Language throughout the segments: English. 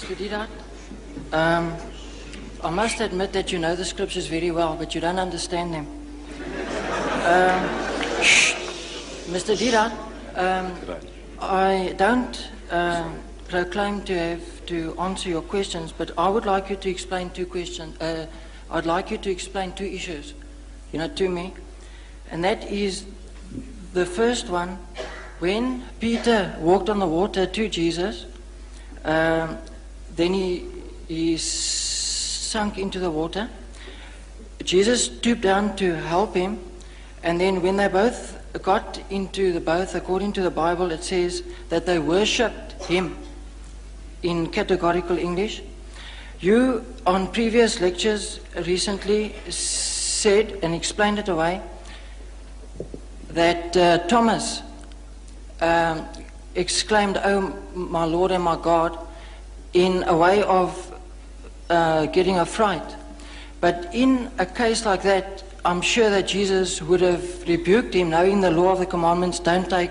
Mr. Deedat, I must admit that you know the scriptures very well, but you don't understand them. Mr. Deedat, I don't proclaim to have to answer your questions, but I would like you to explain two questions. I'd like you to explain two issues, to me. And that is the first one, when Peter walked on the water to Jesus, then he sunk into the water. Jesus stooped down to help him, and then when they both got into the boat, according to the Bible, it says that they worshipped him in categorical English. You, on previous lectures recently, said and explained it away that Thomas exclaimed, "Oh, my Lord and my God," in a way of getting a fright. But in a case like that, I'm sure that Jesus would have rebuked him, knowing the law of the commandments, don't take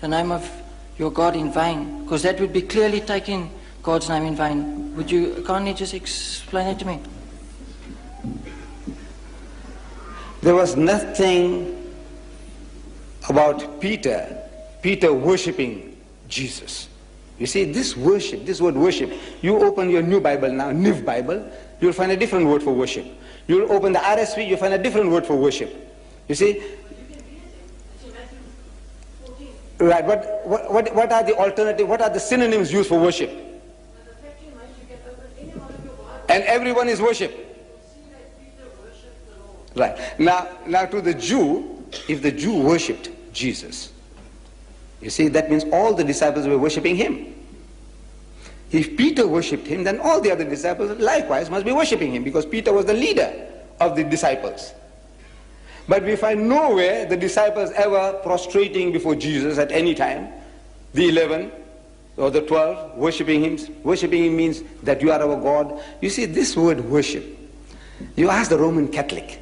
the name of your God in vain, because that would be clearly taking God's name in vain. Would you kindly just explain it to me? There was nothing about Peter worshipping Jesus. You see, this worship, this word worship, you open your new Bible now, New Bible, you'll find a different word for worship. You'll open the RSV, you'll find a different word for worship. You see? Right, but what are the alternative, what are the synonyms used for worship? And everyone is worship. Right. Now to the Jew, if the Jew worshipped Jesus, you see, that means all the disciples were worshipping him. If Peter worshipped him, then all the other disciples likewise must be worshipping him, because Peter was the leader of the disciples. But we find nowhere the disciples ever prostrating before Jesus at any time. The 11 or the 12 worshipping him. Worshipping him means that you are our God. You see, this word worship, you ask the Roman Catholic.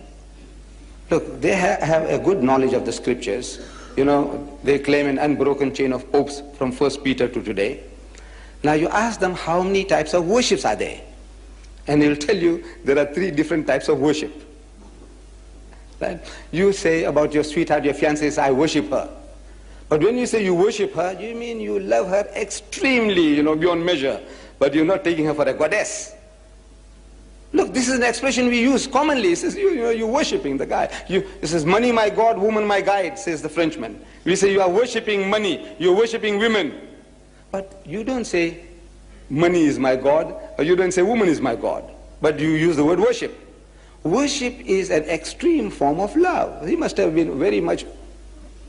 Look, they have a good knowledge of the scriptures. They claim an unbroken chain of popes from 1 Peter to today. Now you ask them how many types of worships are there, and they'll tell you there are 3 different types of worship. Right? You say about your sweetheart, your fiancée, I worship her. But when you say you worship her, you mean you love her extremely, beyond measure, but you're not taking her for a goddess. Look, this is an expression we use commonly. It says, you're worshipping the guy. It says, money my God, woman my guide, says the Frenchman. We say you are worshipping money, you're worshipping women. But you don't say, money is my God, or you don't say, woman is my God. But you use the word worship. Worship is an extreme form of love. He must have been very much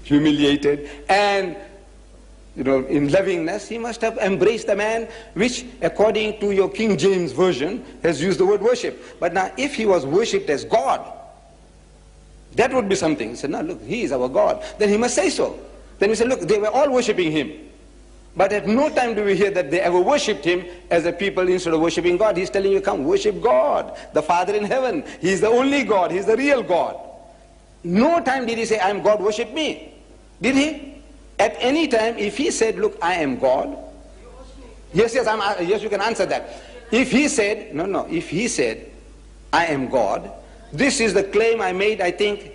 humiliated, and in lovingness, he must have embraced the man, which, according to your King James Version, has used the word worship. But now, if he was worshipped as God, that would be something. He said, no, look, he is our God. Then he must say so. Then we say, look, they were all worshipping him. But at no time do we hear that they ever worshipped him as a people instead of worshipping God. He's telling you, come, worship God, the Father in heaven. He's the only God. He's the real God. No time did he say, I am God, worship me. Did he? At any time, if he said, look, I am God. Yes, you can answer that. If he said, if he said, I am God, this is the claim I made, I think.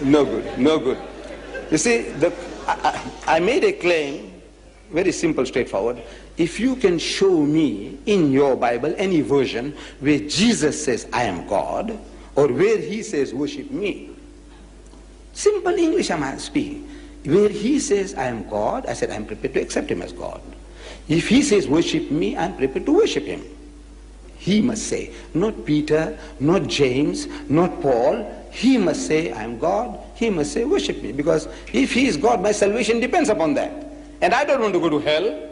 No good. You see, I made a claim, very simple, straightforward. If you can show me in your Bible any version where Jesus says, I am God, or where he says, worship me. Simple English I'm speaking. Where he says, I am God, I said, I'm prepared to accept him as God. If he says, worship me, I'm prepared to worship him. He must say, not Peter, not James, not Paul. He must say, I am God. He must say, worship me. Because if he is God, my salvation depends upon that. And I don't want to go to hell.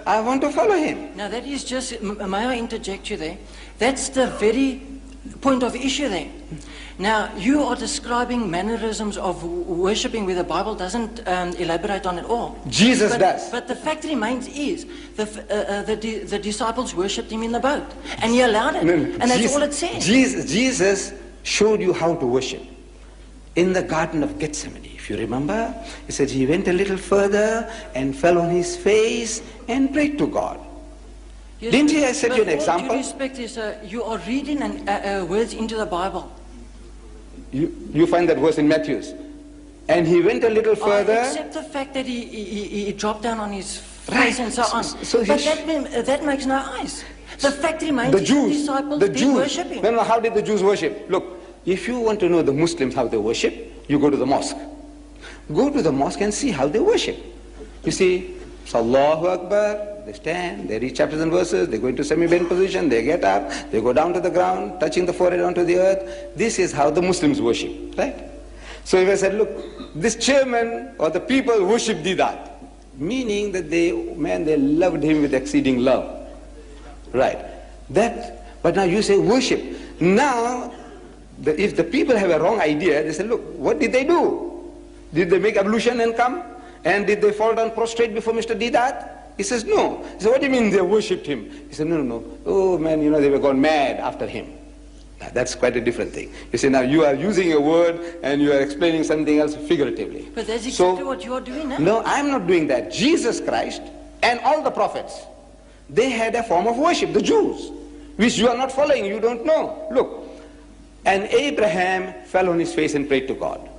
I want to follow him. Now that is just, may I interject you there? That's the very point of issue there. Now, you are describing mannerisms of worshipping where the Bible doesn't elaborate on it all. Jesus does. But the fact remains is the disciples worshipped him in the boat. And he allowed it. And that's all it says. Jesus showed you how to worship. In the Garden of Gethsemane, If you remember, he said he went a little further and fell on his face and prayed to God. Yes, Didn't he? I set you an all example. due respect is, you are reading words into the Bible. You find that verse in Matthew's. And he went a little further. Except the fact that he dropped down on his face Right. and so on. So but that makes no eyes. The fact remains The his Jews, disciples the did Jews. worship him. No, how did the Jews worship? Look, if you want to know the Muslims how they worship, you go to the mosque. Go to the mosque and see how they worship. You see, Allahu Akbar, they stand, they read chapters and verses, they go into semi-bend position, they get up, they go down to the ground, touching the forehead onto the earth. This is how the Muslims worship, right? So if I said, look, this chairman or the people worship Deedat, meaning that they loved him with exceeding love. Right. But now you say worship. Now, if the people have a wrong idea, they say, look, what did they do? Did they make ablution and come? And did they fall down prostrate before Mr. Deedat? He says, no. He said, what do you mean they worshipped him? He said, no. Oh man, they were gone mad after him. Now, that's quite a different thing. You see, now you are using a word and you are explaining something else figuratively. But that's exactly what you are doing now. No, I'm not doing that. Jesus Christ and all the prophets, they had a form of worship, the Jews, which you are not following, you don't know. Look, and Abraham fell on his face and prayed to God.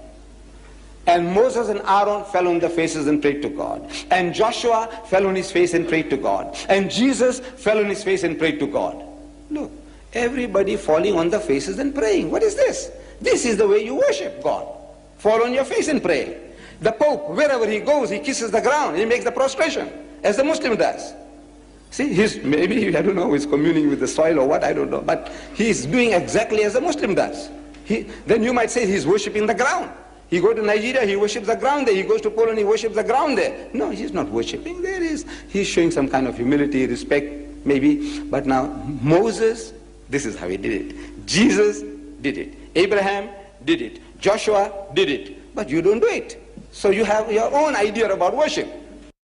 And Moses and Aaron fell on their faces and prayed to God. And Joshua fell on his face and prayed to God. And Jesus fell on his face and prayed to God. Look, everybody falling on their faces and praying. What is this? This is the way you worship God. Fall on your face and pray. The Pope, wherever he goes, he kisses the ground. He makes the prostration, as the Muslim does. See, maybe, I don't know, he's communing with the soil or what, I don't know. But he's doing exactly as a Muslim does. Then you might say he's worshipping the ground. He goes to Nigeria, he worships the ground there. He goes to Poland, he worships the ground there. No, he's not worshipping. He's showing some kind of humility, respect, maybe. But now, Moses, this is how he did it. Jesus did it. Abraham did it. Joshua did it. But you don't do it. So you have your own idea about worship.